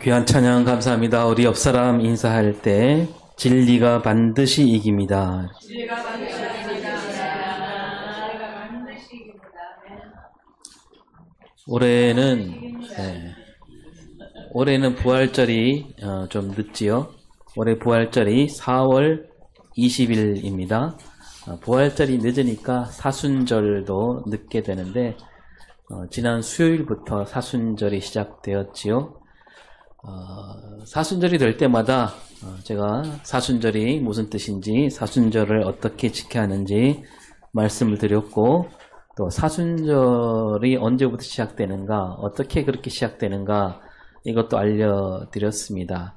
귀한 찬양 감사합니다. 우리 옆사람 인사할 때 진리가 반드시 이깁니다. 진리가 반드시 이깁니다. 진리가 반드시 이깁니다. 올해는 부활절이 좀 늦지요. 올해 부활절이 4월 20일입니다. 부활절이 늦으니까 사순절도 늦게 되는데 지난 수요일부터 사순절이 시작되었지요. 사순절이 될 때마다 제가 사순절이 무슨 뜻인지, 사순절을 어떻게 지켜야 하는지 말씀을 드렸고, 또 사순절이 언제부터 시작되는가, 어떻게 그렇게 시작되는가, 이것도 알려드렸습니다.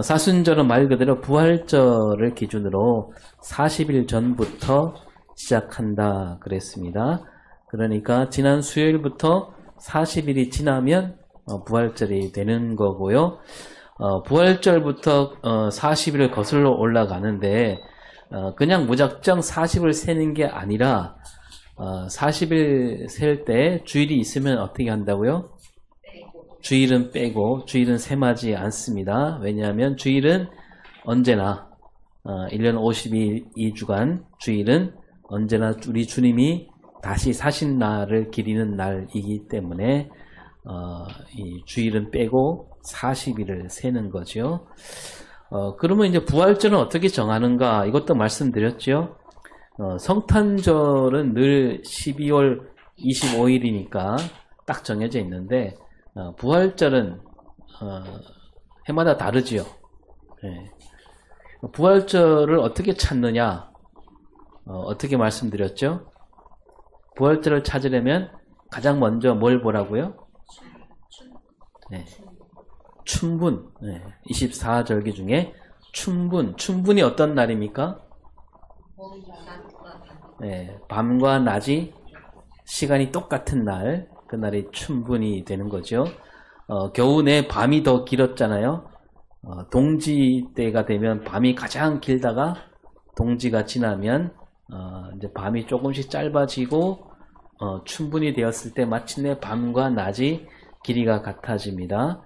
사순절은 말 그대로 부활절을 기준으로 40일 전부터 시작한다 그랬습니다. 그러니까 지난 수요일부터 40일이 지나면 부활절이 되는 거고요. 부활절부터 40일을 거슬러 올라가는데 그냥 무작정 40을 세는 게 아니라 40일 셀 때 주일이 있으면 어떻게 한다고요? 주일은 빼고, 주일은 셈하지 않습니다. 왜냐하면 주일은 언제나 1년 52주간 주일은 언제나 우리 주님이 다시 사신 날을 기리는 날이기 때문에 이 주일은 빼고 40일을 세는 거죠. 그러면 이제 부활절은 어떻게 정하는가, 이것도 말씀드렸죠. 성탄절은 늘 12월 25일이니까 딱 정해져 있는데 부활절은 해마다 다르지요. 네. 부활절을 어떻게 찾느냐, 어떻게 말씀드렸죠? 부활절을 찾으려면 가장 먼저 뭘 보라고요? 네. 춘분. 네. 24절기 중에 춘분이 어떤 날입니까? 네. 밤과 낮이 시간이 똑같은 날, 그날이 춘분이 되는 거죠. 겨우내 밤이 더 길었잖아요. 동지 때가 되면 밤이 가장 길다가 동지가 지나면 이제 밤이 조금씩 짧아지고 춘분이 되었을 때 마침내 밤과 낮이 길이가 같아집니다.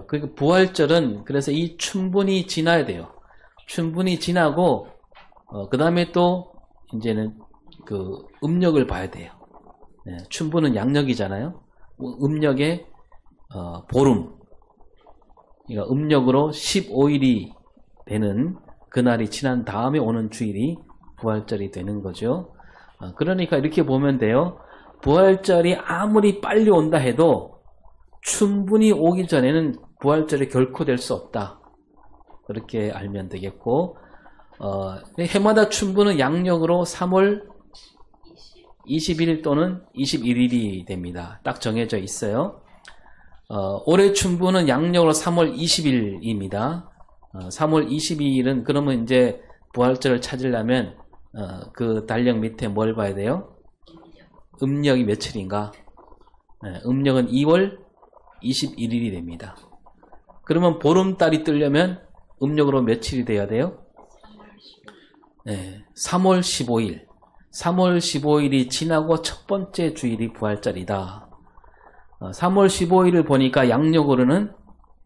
그 부활절은 그래서 이 춘분이 지나야 돼요. 춘분이 지나고 그 다음에 또 이제는 그 음력을 봐야 돼요. 네, 춘분은 양력이잖아요. 음력의 보름, 그러니까 음력으로 15일이 되는 그날이 지난 다음에 오는 주일이 부활절이 되는 거죠. 그러니까 이렇게 보면 돼요. 부활절이 아무리 빨리 온다 해도 춘분이 오기 전에는 부활절이 결코 될 수 없다. 그렇게 알면 되겠고, 해마다 춘분은 양력으로 3월 20일 또는 21일이 됩니다. 딱 정해져 있어요. 올해 춘분은 양력으로 3월 20일입니다. 3월 22일은 그러면 이제 부활절을 찾으려면 그 달력 밑에 뭘 봐야 돼요? 음력이 며칠인가? 음력은 2월 21일이 됩니다. 그러면 보름달이 뜨려면 음력으로 며칠이 돼야 돼요? 3월 15일. 3월 15일이 지나고 첫 번째 주일이 부활절이다. 3월 15일을 보니까 양력으로는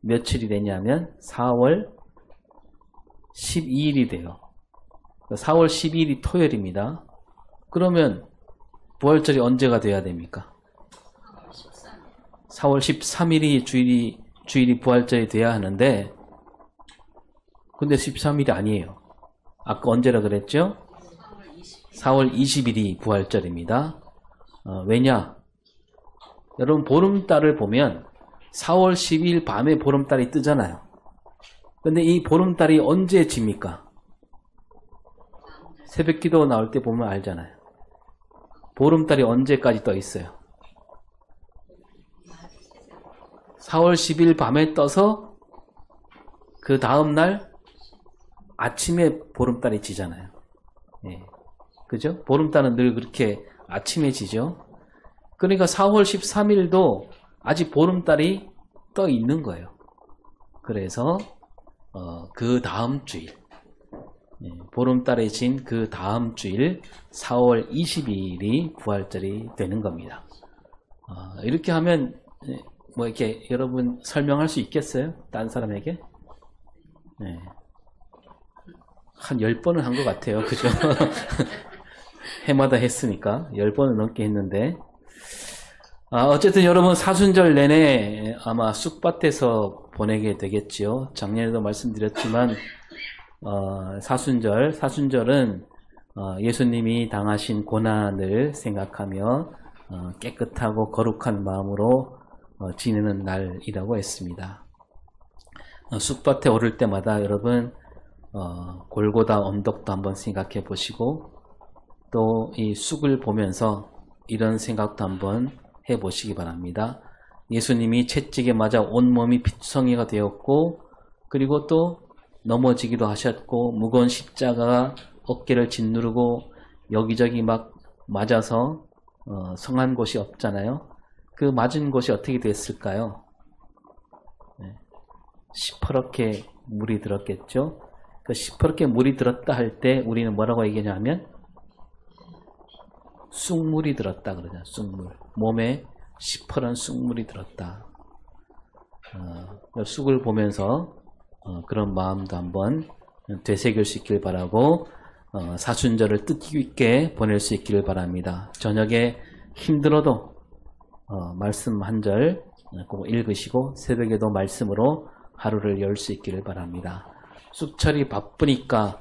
며칠이 되냐면 4월 12일이 돼요. 4월 12일이 토요일입니다. 그러면 부활절이 언제가 돼야 됩니까? 4월 13일이 주일이 부활절이 돼야 하는데, 근데 13일이 아니에요. 아까 언제라 그랬죠? 4월 20일이 부활절입니다. 왜냐? 여러분 보름달을 보면 4월 12일 밤에 보름달이 뜨잖아요. 근데 이 보름달이 언제 집니까? 새벽기도 나올 때 보면 알잖아요. 보름달이 언제까지 떠 있어요? 4월 10일 밤에 떠서 그 다음날 아침에 보름달이 지잖아요. 예. 그죠? 보름달은 늘 그렇게 아침에 지죠. 그러니까 4월 13일도 아직 보름달이 떠 있는 거예요. 그래서 그 다음 주일, 보름달에 진 그 다음 주일 4월 22일이 부활절이 되는 겁니다. 이렇게 하면 뭐 이렇게 여러분 설명할 수 있겠어요? 딴 사람에게? 네. 한 10번은 한 것 같아요. 그죠? 해마다 했으니까 10번은 넘게 했는데 어쨌든 여러분 사순절 내내 아마 쑥밭에서 보내게 되겠지요. 작년에도 말씀드렸지만 사순절은 예수님이 당하신 고난을 생각하며 깨끗하고 거룩한 마음으로 지내는 날이라고 했습니다. 쑥밭에 오를 때마다 여러분 골고다 언덕도 한번 생각해 보시고 또 이 쑥을 보면서 이런 생각도 한번 해 보시기 바랍니다. 예수님이 채찍에 맞아 온몸이 피투성이가 되었고 그리고 또 넘어지기도 하셨고 무거운 십자가가 어깨를 짓누르고 여기저기 막 맞아서 성한 곳이 없잖아요. 그 맞은 곳이 어떻게 됐을까요? 네. 시퍼렇게 물이 들었겠죠. 그 시퍼렇게 물이 들었다 할 때 우리는 뭐라고 얘기하냐면 쑥물이 들었다 그러잖아요. 쑥물. 몸에 시퍼런 쑥물이 들었다. 쑥을 보면서 그런 마음도 한번 되새길 수 있길 바라고 사순절을 뜻 있게 보낼 수 있기를 바랍니다. 저녁에 힘들어도 말씀 한 절 꼭 읽으시고 새벽에도 말씀으로 하루를 열 수 있기를 바랍니다. 쑥철이 바쁘니까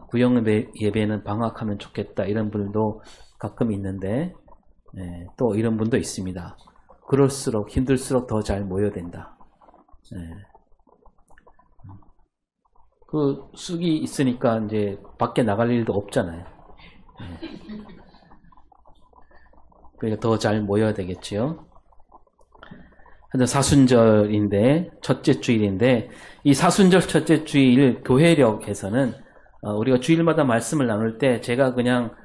구역 예배는 방학하면 좋겠다 이런 분도 가끔 있는데 또 이런 분도 있습니다. 그럴수록 힘들수록 더 잘 모여야 된다. 그 쑥이 있으니까 이제 밖에 나갈 일도 없잖아요. 그러니까 더 잘 모여야 되겠지요. 사순절인데 첫째 주일인데 이 사순절 첫째 주일 교회력에서는 우리가 주일마다 말씀을 나눌 때 제가 그냥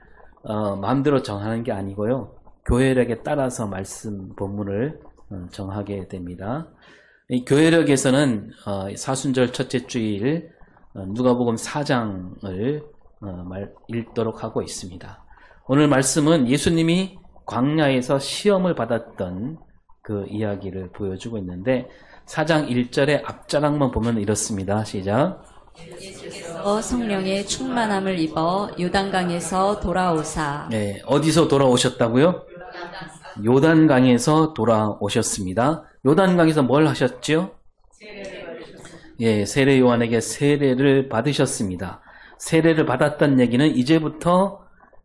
마음대로 정하는 게 아니고요. 교회력에 따라서 말씀 본문을 정하게 됩니다. 이 교회력에서는 사순절 첫째 주일 누가복음 4장을 읽도록 하고 있습니다. 오늘 말씀은 예수님이 광야에서 시험을 받았던 그 이야기를 보여주고 있는데 4장 1절의 앞자락만 보면 이렇습니다. 시작. 예수께서 성령의 충만함을 입어 요단강에서 돌아오사. 네, 어디서 돌아오셨다고요? 요단강에서 돌아오셨습니다. 요단강에서 뭘 하셨죠? 예, 세례 요한에게 세례를 받으셨습니다. 세례를 받았다는 얘기는 이제부터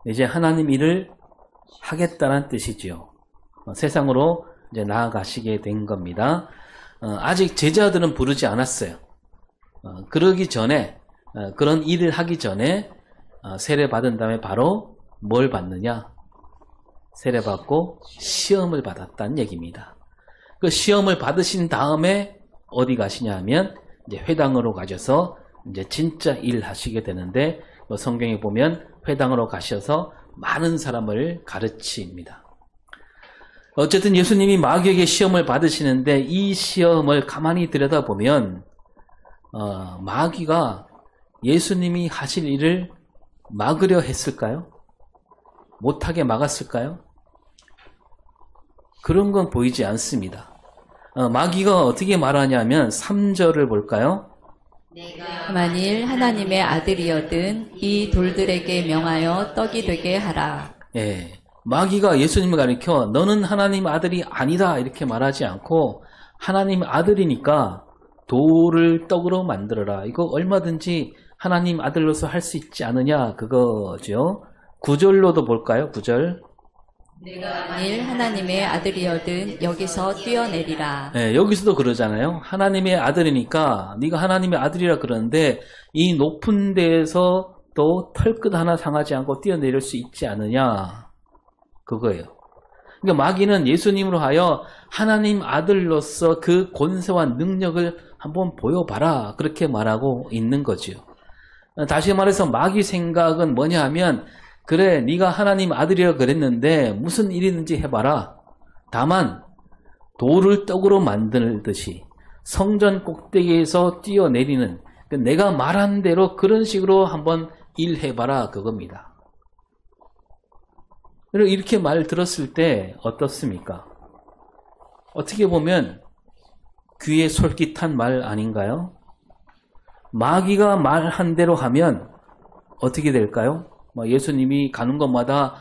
이제 하나님 일을 하겠다는 뜻이지요. 세상으로 이제 나아가시게 된 겁니다. 아직 제자들은 부르지 않았어요. 그러기 전에 그런 일을 하기 전에 세례 받은 다음에 바로 뭘 받느냐? 세례 받고 시험을 받았다는 얘기입니다. 그 시험을 받으신 다음에 어디 가시냐 하면 이제 회당으로 가셔서 이제 진짜 일 하시게 되는데 성경에 보면 회당으로 가셔서 많은 사람을 가르칩니다. 어쨌든 예수님이 마귀에게 시험을 받으시는데 이 시험을 가만히 들여다보면 마귀가 예수님이 하실 일을 막으려 했을까요? 못하게 막았을까요? 그런 건 보이지 않습니다. 마귀가 어떻게 말하냐면 3절을 볼까요? 내가 만일 하나님의 아들이여든 이 돌들에게 명하여 떡이 되게 하라. 예, 마귀가 예수님을 가리켜 너는 하나님 아들이 아니다 이렇게 말하지 않고 하나님 아들이니까 돌을 떡으로 만들어라. 이거 얼마든지 하나님 아들로서 할 수 있지 않느냐 그거죠. 9절로도 볼까요? 9절. 내가 만일 하나님의 아들이여든 여기서 뛰어내리라. 네, 여기서도 그러잖아요. 하나님의 아들이니까 네가 하나님의 아들이라 그러는데 이 높은 데에서 또 털끝 하나 상하지 않고 뛰어내릴 수 있지 않느냐 그거예요. 그러니까 마귀는 예수님으로 하여 하나님 아들로서 그 권세와 능력을 한번 보여봐라 그렇게 말하고 있는 거죠. 다시 말해서 마귀 생각은 뭐냐 하면 그래 네가 하나님 아들이라 그랬는데 무슨 일이든지 해봐라. 다만 돌을 떡으로 만들듯이 성전 꼭대기에서 뛰어내리는 내가 말한 대로 그런 식으로 한번 일해봐라 그겁니다. 이렇게 말 들었을 때 어떻습니까? 어떻게 보면 귀에 솔깃한 말 아닌가요? 마귀가 말한 대로 하면 어떻게 될까요? 예수님이 가는 곳마다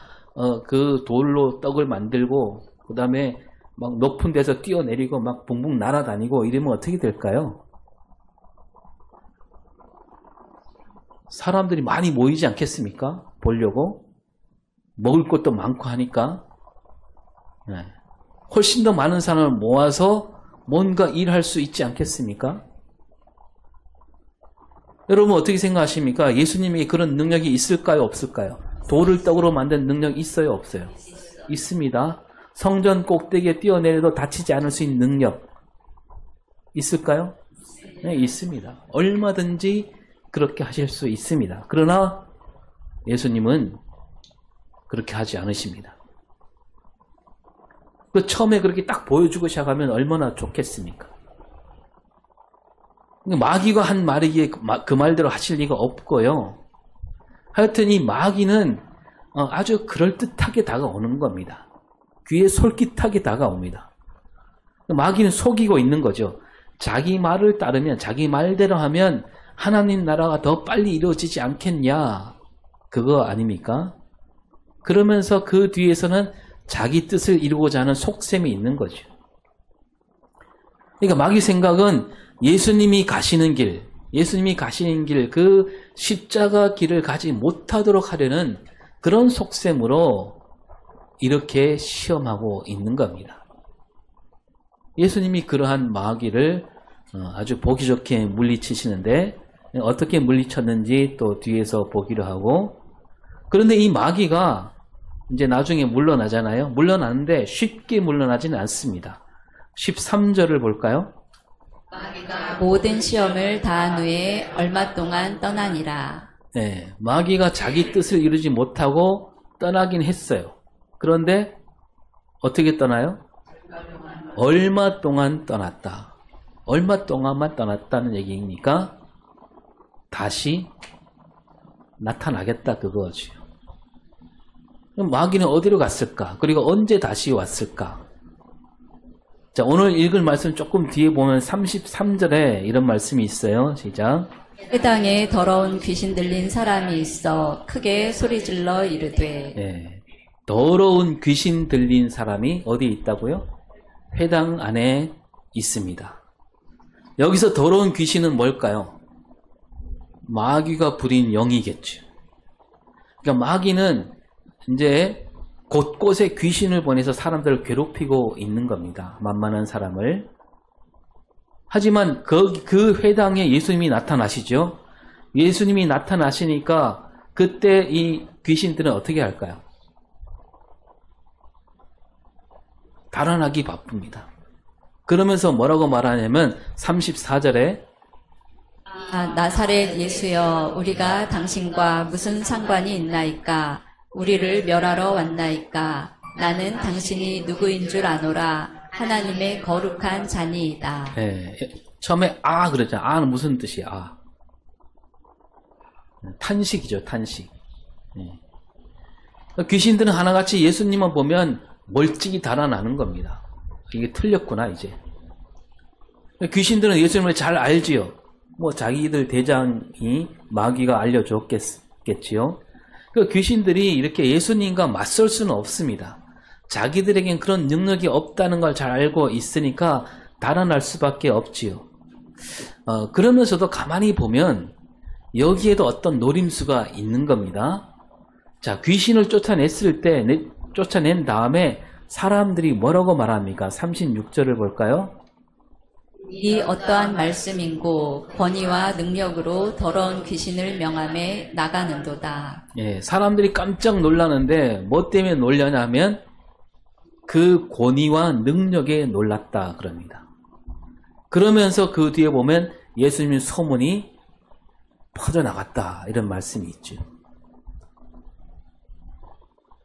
그 돌로 떡을 만들고 그 다음에 막 높은 데서 뛰어내리고 막 붕붕 날아다니고 이러면 어떻게 될까요? 사람들이 많이 모이지 않겠습니까? 보려고. 먹을 것도 많고 하니까. 네. 훨씬 더 많은 사람을 모아서 뭔가 일할 수 있지 않겠습니까? 여러분 어떻게 생각하십니까? 예수님에게 그런 능력이 있을까요? 없을까요? 돌을 떡으로 만든 능력 있어요? 없어요? 있습니다. 성전 꼭대기에 뛰어내려도 다치지 않을 수 있는 능력 있을까요? 네, 있습니다. 얼마든지 그렇게 하실 수 있습니다. 그러나 예수님은 그렇게 하지 않으십니다. 처음에 그렇게 딱 보여주고 시작하면 얼마나 좋겠습니까? 마귀가 한 말이기에 그 말대로 하실 리가 없고요. 하여튼 이 마귀는 아주 그럴듯하게 다가오는 겁니다. 귀에 솔깃하게 다가옵니다. 마귀는 속이고 있는 거죠. 자기 말을 따르면, 자기 말대로 하면 하나님 나라가 더 빨리 이루어지지 않겠냐, 그거 아닙니까? 그러면서 그 뒤에서는 자기 뜻을 이루고자 하는 속셈이 있는 거죠. 그러니까 마귀 생각은 예수님이 가시는 길, 그 십자가 길을 가지 못하도록 하려는 그런 속셈으로 이렇게 시험하고 있는 겁니다. 예수님이 그러한 마귀를 아주 보기 좋게 물리치시는데 어떻게 물리쳤는지 또 뒤에서 보기로 하고, 그런데 이 마귀가 이제 나중에 물러나잖아요. 물러나는데 쉽게 물러나지는 않습니다. 13절을 볼까요? 마귀가 모든 시험을 다한 후에 얼마 동안 떠나니라. 네, 마귀가 자기 뜻을 이루지 못하고 떠나긴 했어요. 그런데 어떻게 떠나요? 얼마 동안 떠났다. 얼마 동안만 떠났다는 얘기니까 다시 나타나겠다 그거죠. 그럼 마귀는 어디로 갔을까? 그리고 언제 다시 왔을까? 자, 오늘 읽을 말씀 조금 뒤에 보면 33절에 이런 말씀이 있어요. 시작. 회당에 더러운 귀신 들린 사람이 있어 크게 소리질러 이르되. 네, 더러운 귀신 들린 사람이 어디에 있다고요? 회당 안에 있습니다. 여기서 더러운 귀신은 뭘까요? 마귀가 부린 영이겠죠. 그러니까 마귀는 이제 곳곳에 귀신을 보내서 사람들을 괴롭히고 있는 겁니다. 만만한 사람을. 하지만 그 회당에 예수님이 나타나시죠. 예수님이 나타나시니까 그때 이 귀신들은 어떻게 할까요? 달아나기 바쁩니다. 그러면서 뭐라고 말하냐면 34절에 나사렛 예수여, 우리가 당신과 무슨 상관이 있나이까? 우리를 멸하러 왔나이까? 나는 당신이 누구인 줄 아노라. 하나님의 거룩한 자니이다. 네, 처음에 그러잖아요. 아는 무슨 뜻이야? 탄식이죠, 탄식. 네. 귀신들은 하나같이 예수님만 보면 멀찍이 달아나는 겁니다. 이게 틀렸구나 이제. 귀신들은 예수님을 잘 알지요. 뭐 자기들 대장이 마귀가 알려줬겠지요. 그 귀신들이 이렇게 예수님과 맞설 수는 없습니다. 자기들에겐 그런 능력이 없다는 걸 잘 알고 있으니까 달아날 수밖에 없지요. 그러면서도 가만히 보면 여기에도 어떤 노림수가 있는 겁니다. 자, 귀신을 쫓아낸 다음에 사람들이 뭐라고 말합니까? 36절을 볼까요? 이 어떠한 말씀인고 권위와 능력으로 더러운 귀신을 명함에 나가는도다. 예, 사람들이 깜짝 놀라는데 뭐 때문에 놀라냐면 그 권위와 능력에 놀랐다 그럽니다. 그러면서 그 뒤에 보면 예수님의 소문이 퍼져나갔다 이런 말씀이 있죠.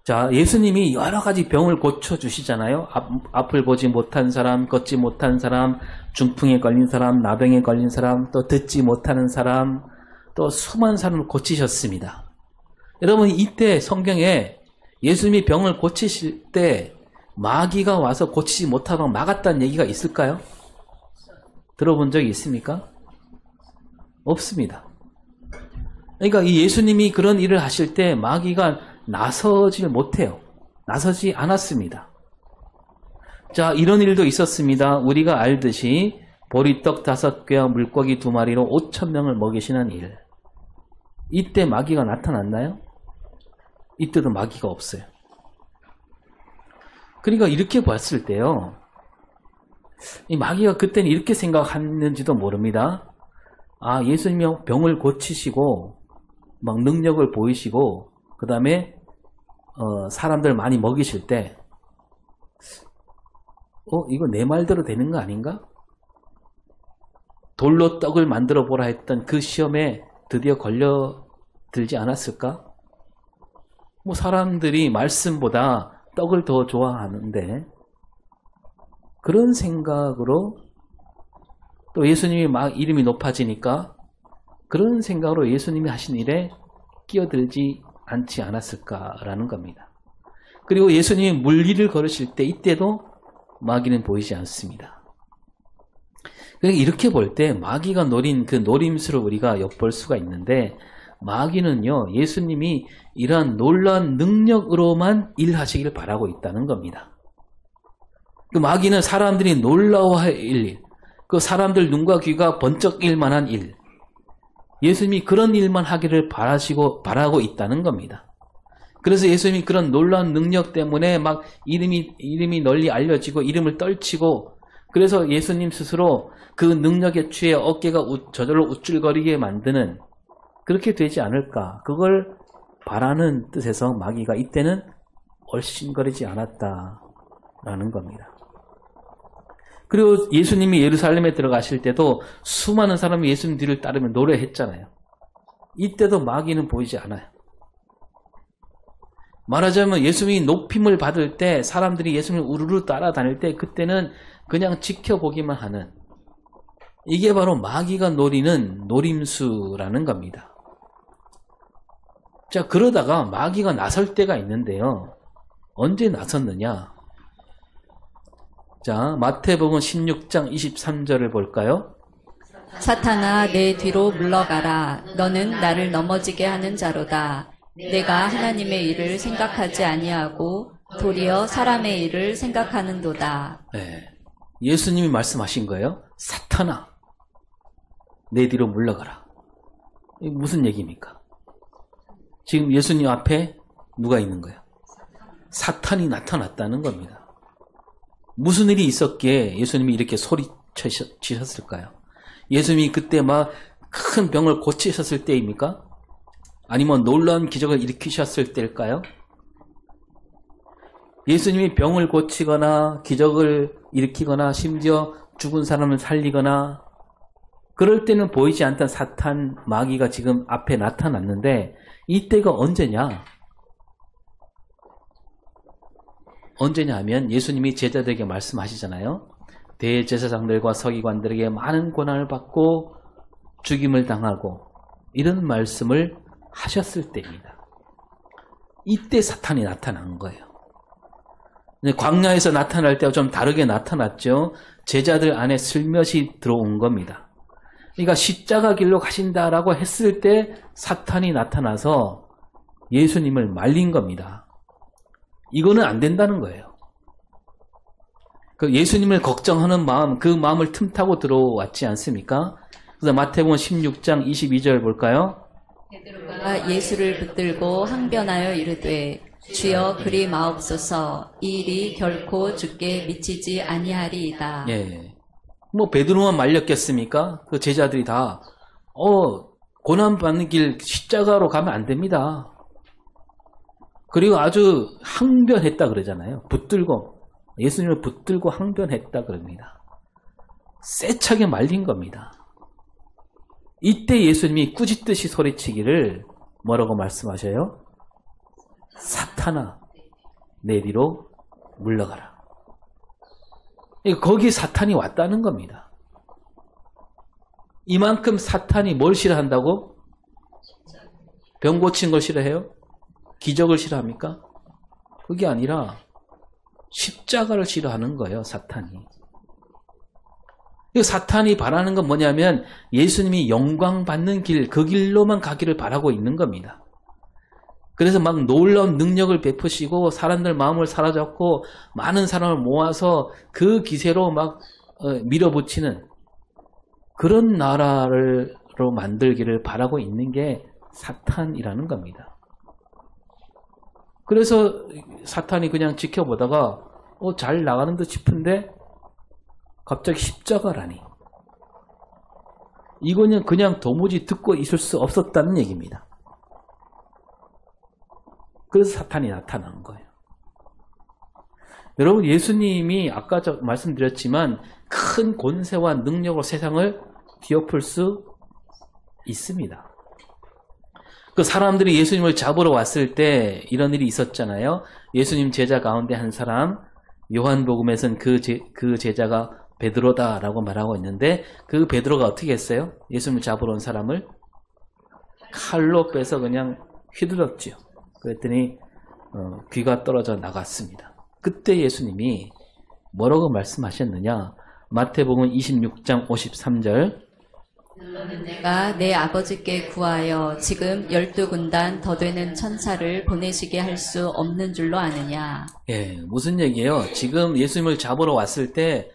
자, 예수님이 여러 가지 병을 고쳐주시잖아요. 앞을 보지 못한 사람, 걷지 못한 사람, 중풍에 걸린 사람, 나병에 걸린 사람, 또 듣지 못하는 사람, 또 수많은 사람을 고치셨습니다. 여러분, 이때 성경에 예수님이 병을 고치실 때 마귀가 와서 고치지 못하도록 막았다는 얘기가 있을까요? 들어본 적이 있습니까? 없습니다. 그러니까 이 예수님이 그런 일을 하실 때 마귀가 나서질 못해요. 나서지 않았습니다. 자, 이런 일도 있었습니다. 우리가 알듯이 보리떡 5개와 물고기 2마리로 5,000명을 먹이시는 일. 이때 마귀가 나타났나요? 이때도 마귀가 없어요. 그러니까 이렇게 봤을 때요. 이 마귀가 그때는 이렇게 생각했는지도 모릅니다. 아, 예수님이 병을 고치시고 막 능력을 보이시고 그 다음에 사람들 많이 먹이실 때 이거 내 말대로 되는 거 아닌가? 돌로 떡을 만들어 보라 했던 그 시험에 드디어 걸려들지 않았을까? 뭐 사람들이 말씀보다 떡을 더 좋아하는데 그런 생각으로 또 예수님이 막 이름이 높아지니까 그런 생각으로 예수님이 하신 일에 끼어들지 않지 않았을까라는 겁니다. 그리고 예수님이 물길을 걸으실 때 이때도 마귀는 보이지 않습니다. 그러니까 이렇게 볼 때 마귀가 노린 그 노림수를 우리가 엿볼 수가 있는데 마귀는요, 예수님이 이러한 놀라운 능력으로만 일하시길 바라고 있다는 겁니다. 그 마귀는 사람들이 놀라워할 일, 그 사람들 눈과 귀가 번쩍 일 만한 일, 예수님이 그런 일만 하기를 바라고 있다는 겁니다. 그래서 예수님이 그런 놀라운 능력 때문에 막 이름이 널리 알려지고 이름을 떨치고 그래서 예수님 스스로 그 능력에 취해 어깨가 저절로 우쭐거리게 만드는 그렇게 되지 않을까. 그걸 바라는 뜻에서 마귀가 이때는 얼씬거리지 않았다라는 겁니다. 그리고 예수님이 예루살렘에 들어가실 때도 수많은 사람이 예수님 뒤를 따르며 노래했잖아요. 이때도 마귀는 보이지 않아요. 말하자면 예수님이 높임을 받을 때 사람들이 예수님을 우르르 따라다닐 때 그때는 그냥 지켜보기만 하는 이게 바로 마귀가 노리는 노림수라는 겁니다. 자, 그러다가 마귀가 나설 때가 있는데요. 언제 나섰느냐? 자, 마태복음 16장 23절을 볼까요? 사탄아 내 뒤로 물러가라. 너는 나를 넘어지게 하는 자로다. 내가 하나님의 일을 생각하지 아니하고 도리어 사람의 일을 생각하는도다. 네, 예수님이 말씀하신 거예요. 사탄아 내 뒤로 물러가라. 이게 무슨 얘기입니까? 지금 예수님 앞에 누가 있는 거예요? 사탄이 나타났다는 겁니다. 무슨 일이 있었기에 예수님이 이렇게 소리치셨을까요? 예수님이 그때 막 큰 병을 고치셨을 때입니까? 아니면 놀라운 기적을 일으키셨을 때일까요? 예수님이 병을 고치거나 기적을 일으키거나 심지어 죽은 사람을 살리거나 그럴 때는 보이지 않던 사탄 마귀가 지금 앞에 나타났는데 이때가 언제냐? 언제냐 하면 예수님이 제자들에게 말씀하시잖아요. 대제사장들과 서기관들에게 많은 고난을 받고 죽임을 당하고 이런 말씀을 하셨을 때입니다. 이때 사탄이 나타난 거예요. 광야에서 나타날 때와 좀 다르게 나타났죠. 제자들 안에 슬며시 들어온 겁니다. 그러니까 십자가 길로 가신다라고 했을 때 사탄이 나타나서 예수님을 말린 겁니다. 이거는 안 된다는 거예요. 그 예수님을 걱정하는 마음, 그 마음을 틈타고 들어왔지 않습니까? 그래서 마태복음 16장 22절 볼까요? 베드로가 예수를 붙들고 항변하여 이르되 주여 그리 마옵소서 이 일이 결코 주께 미치지 아니하리이다. 예. 뭐 베드로만 말렸겠습니까? 그 제자들이 다 고난 받는 길 십자가로 가면 안 됩니다. 그리고 아주 항변했다 그러잖아요. 예수님을 붙들고 항변했다 그럽니다. 세차게 말린 겁니다. 이때 예수님이 꾸짖듯이 소리치기를 뭐라고 말씀하셔요? 사탄아 내 뒤로 물러가라. 거기 사탄이 왔다는 겁니다. 이만큼 사탄이 뭘 싫어한다고? 병 고친 걸 싫어해요? 기적을 싫어합니까? 그게 아니라 십자가를 싫어하는 거예요, 사탄이. 사탄이 바라는 건 뭐냐면 예수님이 영광 받는 길, 그 길로만 가기를 바라고 있는 겁니다. 그래서 막 놀라운 능력을 베푸시고 사람들 마음을 사로잡고 많은 사람을 모아서 그 기세로 막 밀어붙이는 그런 나라로 만들기를 바라고 있는 게 사탄이라는 겁니다. 그래서 사탄이 그냥 지켜보다가 잘 나가는 듯 싶은데 갑자기 십자가라니. 이거는 그냥 도무지 듣고 있을 수 없었다는 얘기입니다. 그래서 사탄이 나타난 거예요. 여러분, 예수님이 아까 말씀드렸지만 큰 권세와 능력으로 세상을 뒤엎을 수 있습니다. 그 사람들이 예수님을 잡으러 왔을 때 이런 일이 있었잖아요. 예수님 제자 가운데 한 사람, 요한복음에서는 그 제자가 베드로다라고 말하고 있는데 그 베드로가 어떻게 했어요? 예수님을 잡으러 온 사람을 칼로 빼서 그냥 휘둘렀죠. 그랬더니 귀가 떨어져 나갔습니다. 그때 예수님이 뭐라고 말씀하셨느냐? 마태복음 26장 53절. 내가 내 아버지께 구하여 지금 12군단 더 되는 천사를 보내시게 할 수 없는 줄로 아느냐? 예, 무슨 얘기예요? 지금 예수님을 잡으러 왔을 때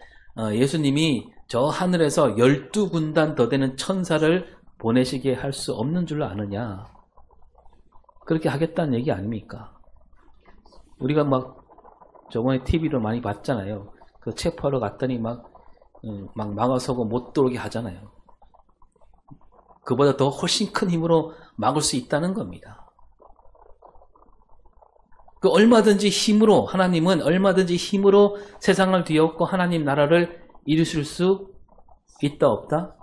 예수님이 저 하늘에서 12군단 더 되는 천사를 보내시게 할 수 없는 줄로 아느냐? 그렇게 하겠다는 얘기 아닙니까? 우리가 막 저번에 TV로 많이 봤잖아요. 그 체포하러 갔더니 막 막아서고 못 들어오게 하잖아요. 그보다 더 훨씬 큰 힘으로 막을 수 있다는 겁니다. 그 얼마든지 힘으로, 하나님은 얼마든지 힘으로 세상을 뒤엎고 하나님 나라를 이루실 수 있다 없다?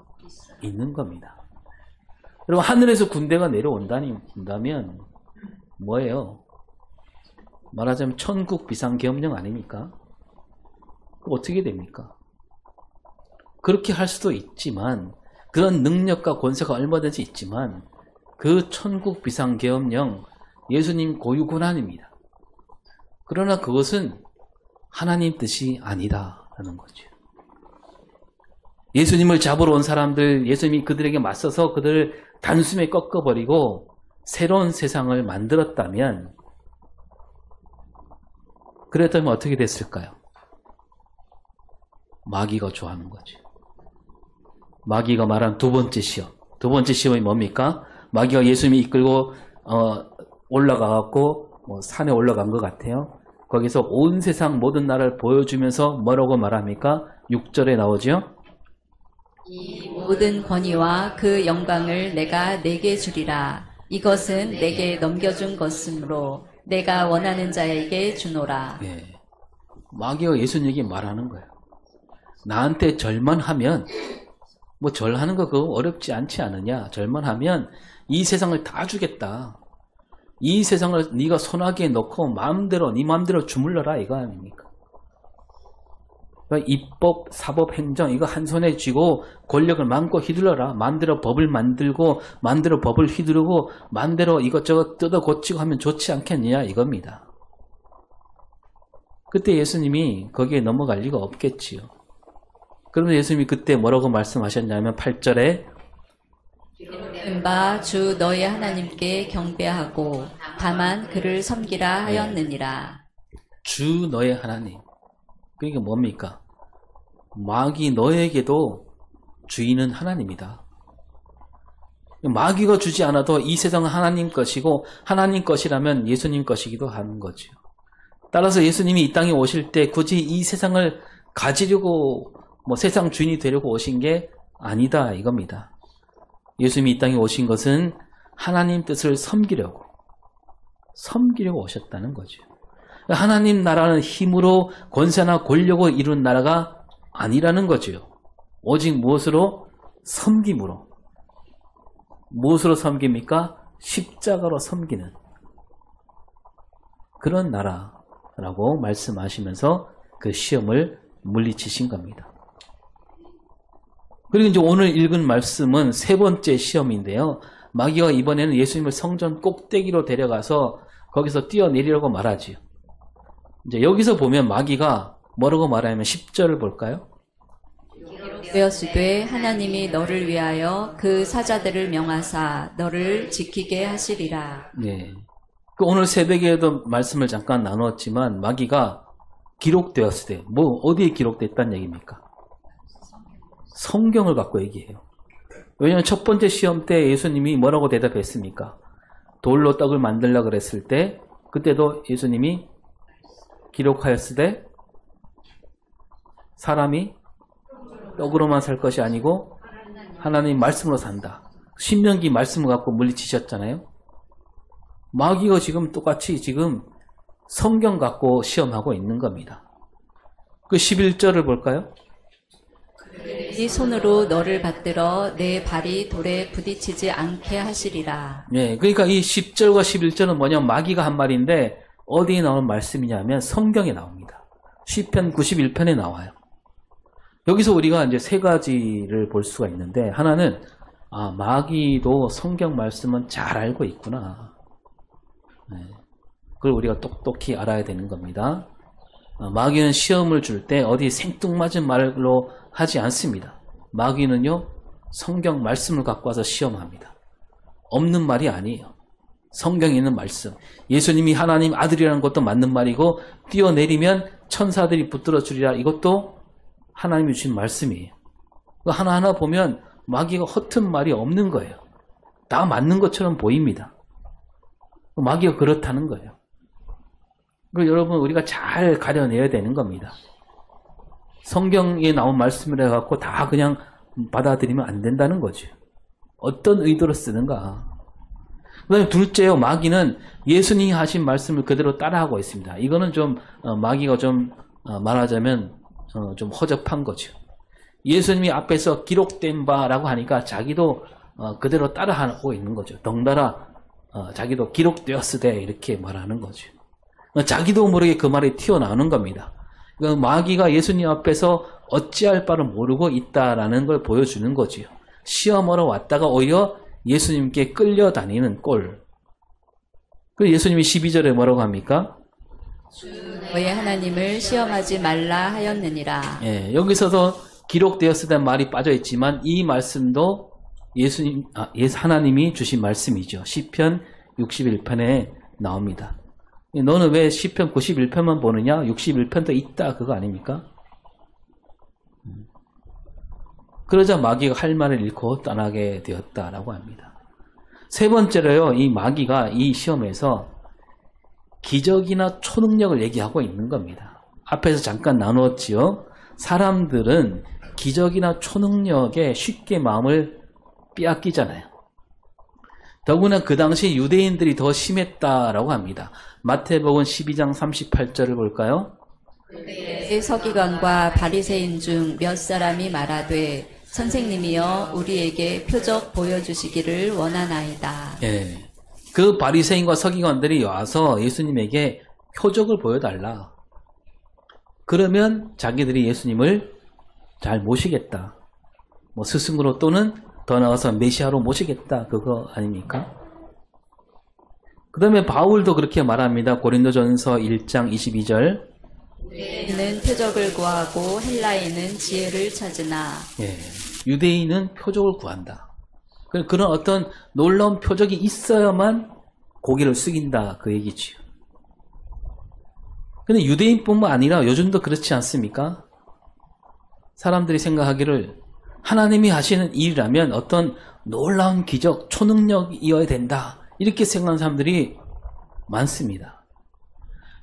있는 겁니다. 여러분, 하늘에서 군대가 내려온다면 뭐예요? 말하자면 천국 비상계엄령 아닙니까? 어떻게 됩니까? 그렇게 할 수도 있지만, 그런 능력과 권세가 얼마든지 있지만 그 천국 비상계엄령 예수님 고유 권한입니다. 그러나 그것은 하나님 뜻이 아니다라는 거죠. 예수님을 잡으러 온 사람들, 예수님이 그들에게 맞서서 그들을 단숨에 꺾어버리고 새로운 세상을 만들었다면, 그랬다면 어떻게 됐을까요? 마귀가 좋아하는 거죠. 마귀가 말한 두 번째 시험. 두 번째 시험이 뭡니까? 마귀가 예수님이 이끌고 올라가갖고 산에 올라간 것 같아요. 거기서 온 세상 모든 나라를 보여주면서 뭐라고 말합니까? 6절에 나오죠. 이 모든 권위와 그 영광을 내가 내게 주리라. 이것은 내게 넘겨준 것이므로 내가 원하는 자에게 주노라. 예. 마귀가 예수님에게 말하는 거예요. 나한테 절만 하면, 절하는 거 그거 어렵지 않지 않느냐? 절만 하면 이 세상을 다 주겠다. 이 세상을 네가 손아귀에 넣고 마음대로, 네 마음대로 주물러라, 이거 아닙니까? 그러니까 입법, 사법, 행정 이거 한 손에 쥐고 권력을 마음껏 휘둘러라. 마음대로 법을 만들고 마음대로 법을 휘두르고 마음대로 이것저것 뜯어 고치고 하면 좋지 않겠느냐, 이겁니다. 그때 예수님이 거기에 넘어갈 리가 없겠지요. 그러면 예수님이 그때 뭐라고 말씀하셨냐면 8절에 바 주 너희 하나님께 경배하고 다만 그를 섬기라 하였느니라. 주 너의 하나님. 그게 뭡니까? 마귀 너에게도 주인은 하나님이다. 마귀가 주지 않아도 이 세상은 하나님 것이고 하나님 것이라면 예수님 것이기도 하는 거죠. 따라서 예수님이 이 땅에 오실 때 굳이 이 세상을 가지려고 세상 주인이 되려고 오신 게 아니다, 이겁니다. 예수님이 이 땅에 오신 것은 하나님 뜻을 섬기려고 오셨다는 거죠. 하나님 나라는 힘으로 권세나 권력을 이룬 나라가 아니라는 거죠. 오직 무엇으로? 섬김으로. 무엇으로 섬깁니까? 십자가로 섬기는 그런 나라라고 말씀하시면서 그 시험을 물리치신 겁니다. 그리고 이제 오늘 읽은 말씀은 세 번째 시험인데요. 마귀가 이번에는 예수님을 성전 꼭대기로 데려가서 거기서 뛰어내리려고 말하지요. 이제 여기서 보면 마귀가 뭐라고 말하냐면 10절을 볼까요? 되었으되 하나님이 너를 위하여 그 사자들을 명하사 너를 지키게 하시리라. 네. 그 오늘 새벽에도 말씀을 잠깐 나누었지만 마귀가 기록되었을 때, 뭐 어디에 기록됐다는 얘기입니까? 성경을 갖고 얘기해요. 왜냐하면 첫 번째 시험 때 예수님이 뭐라고 대답했습니까? 돌로 떡을 만들려고 그랬을 때 그때도 예수님이 기록하였을 때 사람이 떡으로만 살 것이 아니고 하나님 말씀으로 산다. 신명기 말씀을 갖고 물리치셨잖아요. 마귀가 지금 똑같이 지금 성경 갖고 시험하고 있는 겁니다. 그 11절을 볼까요? 네 손으로 너를 받들어 내 발이 돌에 부딪히지 않게 하시리라. 네, 그러니까 이 10절과 11절은 뭐냐면 마귀가 한 말인데 어디에 나온 말씀이냐면 성경에 나옵니다. 시편 91편에 나와요. 여기서 우리가 이제 세 가지를 볼 수가 있는데 하나는 마귀도 성경 말씀은 잘 알고 있구나. 네, 그걸 우리가 똑똑히 알아야 되는 겁니다. 마귀는 시험을 줄 때 어디 생뚱맞은 말로 하지 않습니다. 마귀는요 성경 말씀을 갖고 와서 시험합니다. 없는 말이 아니에요. 성경에 있는 말씀. 예수님이 하나님 아들이라는 것도 맞는 말이고 뛰어내리면 천사들이 붙들어 주리라. 이것도 하나님이 주신 말씀이에요. 하나하나 보면 마귀가 허튼 말이 없는 거예요. 다 맞는 것처럼 보입니다. 마귀가 그렇다는 거예요. 여러분 우리가 잘 가려내야 되는 겁니다. 성경에 나온 말씀을 해갖고 다 그냥 받아들이면 안 된다는 거죠. 어떤 의도로 쓰는가. 그 다음에 둘째요, 마귀는 예수님이 하신 말씀을 그대로 따라하고 있습니다. 이거는 좀 마귀가 좀 말하자면 좀 허접한 거죠. 예수님이 앞에서 기록된 바라고 하니까 자기도 그대로 따라하고 있는 거죠. 덩달아 자기도 기록되었으되 이렇게 말하는 거죠. 자기도 모르게 그 말이 튀어나오는 겁니다. 마귀가 예수님 앞에서 어찌할 바를 모르고 있다라는 걸 보여주는 거지요. 시험하러 왔다가 오히려 예수님께 끌려다니는 꼴. 그 예수님이 12절에 뭐라고 합니까? 너의 하나님을 시험하지 말라 하였느니라. 예, 여기서도 기록되었을 때 말이 빠져 있지만 이 말씀도 하나님이 주신 말씀이죠. 시편 61편에 나옵니다. 너는 왜 시편 91편만 보느냐? 61편도 있다 그거 아닙니까? 그러자 마귀가 할 말을 잃고 떠나게 되었다라고 합니다. 세 번째로요, 이 마귀가 이 시험에서 기적이나 초능력을 얘기하고 있는 겁니다. 앞에서 잠깐 나누었지요. 사람들은 기적이나 초능력에 쉽게 마음을 빼앗기잖아요. 더구나 그 당시 유대인들이 더 심했다라고 합니다. 마태복음 12장 38절을 볼까요? 서기관과 바리새인 중 몇 사람이 말하되 선생님이여 우리에게 표적 보여주시기를 원하나이다. 예, 그 바리새인과 서기관들이 와서 예수님에게 표적을 보여달라. 그러면 자기들이 예수님을 잘 모시겠다. 뭐 스승으로 또는 더 나아가서 메시아로 모시겠다. 그거 아닙니까? 그 다음에 바울도 그렇게 말합니다. 고린도전서 1장 22절. 유대인은 표적을 구하고 헬라인은 지혜를 찾으나. 예, 유대인은 표적을 구한다. 그런 어떤 놀라운 표적이 있어야만 고개를 숙인다. 그 얘기지요. 근데 유대인뿐만 아니라 요즘도 그렇지 않습니까? 사람들이 생각하기를 하나님이 하시는 일이라면 어떤 놀라운 기적, 초능력이어야 된다. 이렇게 생각하는 사람들이 많습니다.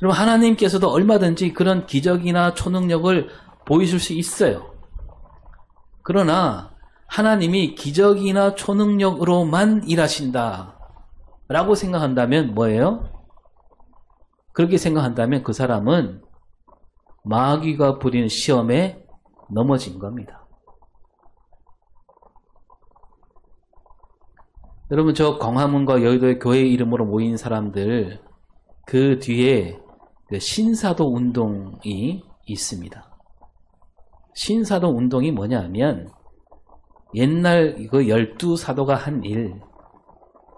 여러분, 하나님께서도 얼마든지 그런 기적이나 초능력을 보여줄 수 있어요. 그러나 하나님이 기적이나 초능력으로만 일하신다 라고 생각한다면 뭐예요? 그렇게 생각한다면 그 사람은 마귀가 부리는 시험에 넘어진 겁니다. 여러분, 저 광화문과 여의도의 교회 이름으로 모인 사람들 그 뒤에 신사도 운동이 있습니다. 신사도 운동이 뭐냐면 옛날 그 12사도가 한 일,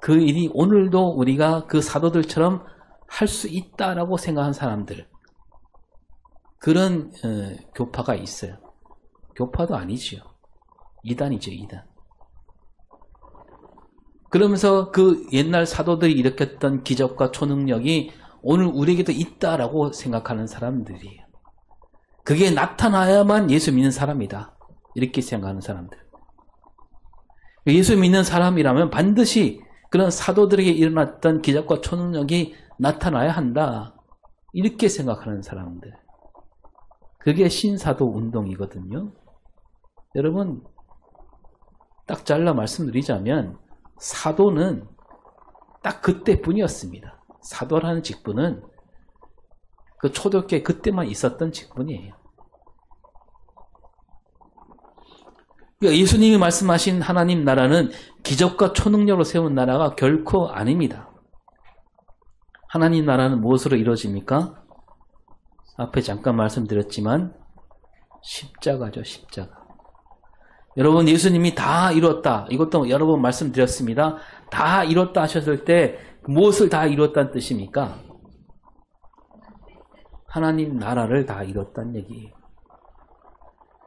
그 일이 오늘도 우리가 그 사도들처럼 할 수 있다라고 생각한 사람들, 그런 교파가 있어요. 교파도 아니지요. 이단이죠, 이단. 그러면서 그 옛날 사도들이 일으켰던 기적과 초능력이 오늘 우리에게도 있다라고 생각하는 사람들이에요. 그게 나타나야만 예수 믿는 사람이다. 이렇게 생각하는 사람들. 예수 믿는 사람이라면 반드시 그런 사도들에게 일어났던 기적과 초능력이 나타나야 한다. 이렇게 생각하는 사람들. 그게 신사도 운동이거든요. 여러분, 딱 잘라 말씀드리자면 사도는 딱 그때뿐이었습니다. 사도라는 직분은 그 초대교회 그때만 있었던 직분이에요. 그러니까 예수님이 말씀하신 하나님 나라는 기적과 초능력으로 세운 나라가 결코 아닙니다. 하나님 나라는 무엇으로 이루어집니까? 앞에 잠깐 말씀드렸지만 십자가죠, 십자가. 여러분, 예수님이 다 이뤘다. 이것도 여러 번 말씀드렸습니다. 다 이뤘다 하셨을 때 무엇을 다 이뤘다는 뜻입니까? 하나님 나라를 다 이뤘다는 얘기예요.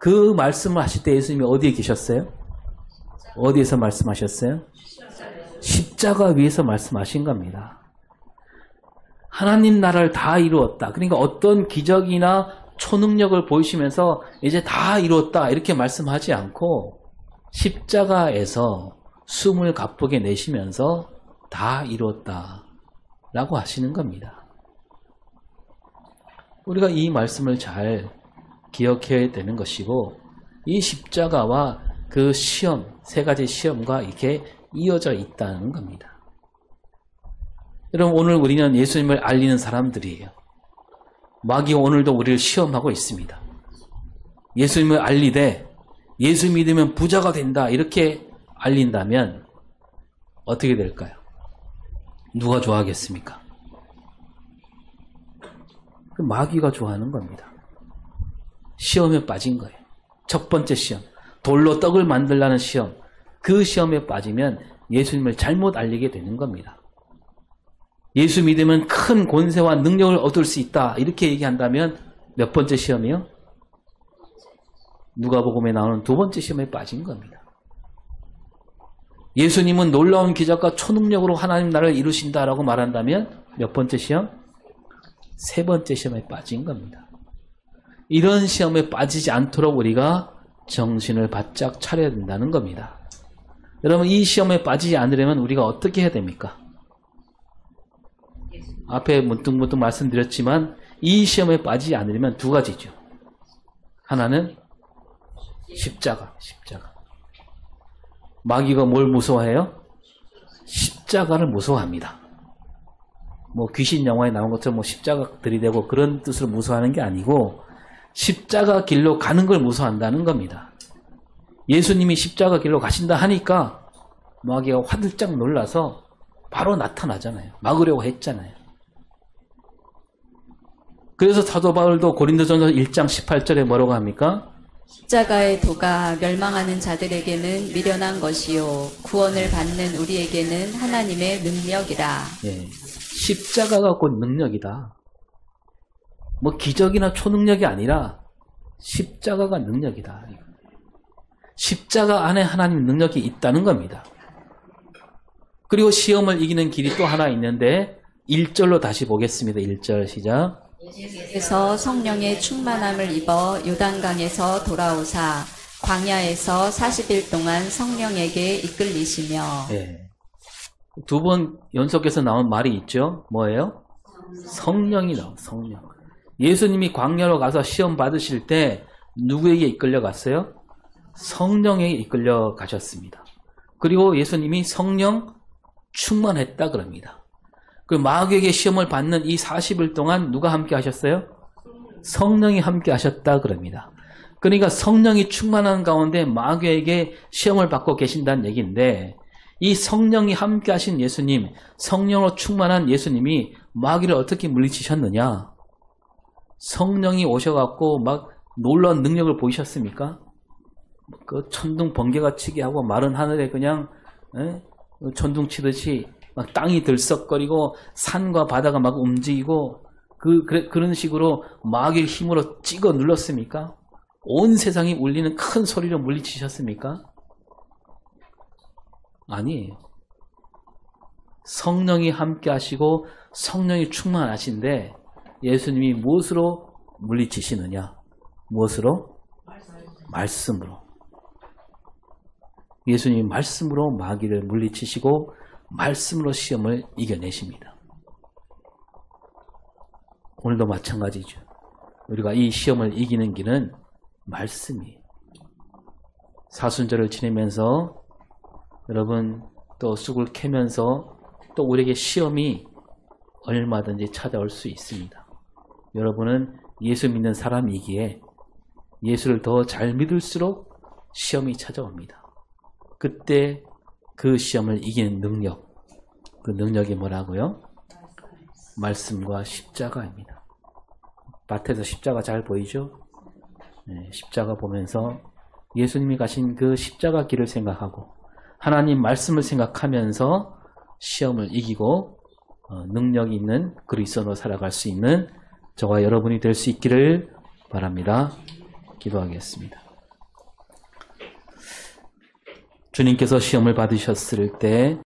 그 말씀을 하실 때 예수님이 어디에 계셨어요? 어디에서 말씀하셨어요? 십자가 위에서 말씀하신 겁니다. 하나님 나라를 다 이루었다. 그러니까 어떤 기적이나 초능력을 보이시면서 이제 다 이루었다 이렇게 말씀하지 않고 십자가에서 숨을 가쁘게 내쉬면서 다 이루었다 라고 하시는 겁니다. 우리가 이 말씀을 잘 기억해야 되는 것이고, 이 십자가와 그 시험, 세 가지 시험과 이렇게 이어져 있다는 겁니다. 여러분, 오늘 우리는 예수님을 알리는 사람들이에요. 마귀가 오늘도 우리를 시험하고 있습니다. 예수님을 알리되 예수 믿으면 부자가 된다 이렇게 알린다면 어떻게 될까요? 누가 좋아하겠습니까? 그 마귀가 좋아하는 겁니다. 시험에 빠진 거예요. 첫 번째 시험, 돌로 떡을 만들라는 시험. 그 시험에 빠지면 예수님을 잘못 알리게 되는 겁니다. 예수 믿으면 큰 권세와 능력을 얻을 수 있다 이렇게 얘기한다면 몇 번째 시험이요? 누가복음에 나오는 두 번째 시험에 빠진 겁니다. 예수님은 놀라운 기적과 초능력으로 하나님 나라를 이루신다라고 말한다면 몇 번째 시험? 세 번째 시험에 빠진 겁니다. 이런 시험에 빠지지 않도록 우리가 정신을 바짝 차려야 된다는 겁니다. 여러분, 이 시험에 빠지지 않으려면 우리가 어떻게 해야 됩니까? 앞에 문득문득 말씀드렸지만 이 시험에 빠지지 않으려면 두 가지죠. 하나는 십자가. 마귀가 뭘 무서워해요? 십자가를 무서워합니다. 뭐 귀신 영화에 나온 것처럼 뭐 십자가 들이대고 그런 뜻으로 무서워하는 게 아니고 십자가 길로 가는 걸 무서워한다는 겁니다. 예수님이 십자가 길로 가신다 하니까 마귀가 화들짝 놀라서 바로 나타나잖아요. 막으려고 했잖아요. 그래서 사도 바울도 고린도전서 1장 18절에 뭐라고 합니까? 십자가의 도가 멸망하는 자들에게는 미련한 것이요 구원을 받는 우리에게는 하나님의 능력이라. 예, 십자가가 곧 능력이다. 뭐 기적이나 초능력이 아니라 십자가가 능력이다. 십자가 안에 하나님 능력이 있다는 겁니다. 그리고 시험을 이기는 길이 또 하나 있는데 1절로 다시 보겠습니다. 1절 시작. 예수께서 성령의 충만함을 입어 요단강에서 돌아오사 광야에서 40일 동안 성령에게 이끌리시며. 예. 두 번 연속해서 나온 말이 있죠. 뭐예요? 성령이 나온 성령. 예수님이 광야로 가서 시험 받으실 때 누구에게 이끌려 갔어요? 성령에게 이끌려 가셨습니다. 그리고 예수님이 성령 충만했다 그럽니다. 그 마귀에게 시험을 받는 이 40일 동안 누가 함께 하셨어요? 성령이 함께 하셨다 그럽니다. 그러니까 성령이 충만한 가운데 마귀에게 시험을 받고 계신다는 얘기인데, 이 성령이 함께 하신 예수님, 성령으로 충만한 예수님이 마귀를 어떻게 물리치셨느냐? 성령이 오셔갖고 막 놀라운 능력을 보이셨습니까? 그 천둥 번개가 치게 하고 마른 하늘에 그냥 천둥 치듯이 막 땅이 들썩거리고 산과 바다가 막 움직이고 그런 식으로 마귀의 힘으로 찍어 눌렀습니까? 온 세상이 울리는 큰 소리로 물리치셨습니까? 아니에요. 성령이 함께 하시고 성령이 충만하신데 예수님이 무엇으로 물리치시느냐? 무엇으로? 말씀으로. 예수님이 말씀으로 마귀를 물리치시고 말씀으로 시험을 이겨내십니다. 오늘도 마찬가지죠. 우리가 이 시험을 이기는 길은 말씀이에요. 사순절을 지내면서 여러분 또 쑥을 캐면서 또 우리에게 시험이 얼마든지 찾아올 수 있습니다. 여러분은 예수 믿는 사람이기에 예수를 더 잘 믿을수록 시험이 찾아옵니다. 그때 그 시험을 이기는 능력, 그 능력이 뭐라고요? 말씀과 십자가입니다. 밭에서 십자가 잘 보이죠? 네, 십자가 보면서 예수님이 가신 그 십자가 길을 생각하고 하나님 말씀을 생각하면서 시험을 이기고 능력 있는 그리스도로 살아갈 수 있는 저와 여러분이 될 수 있기를 바랍니다. 기도하겠습니다. 주님께서 시험을 받으셨을 때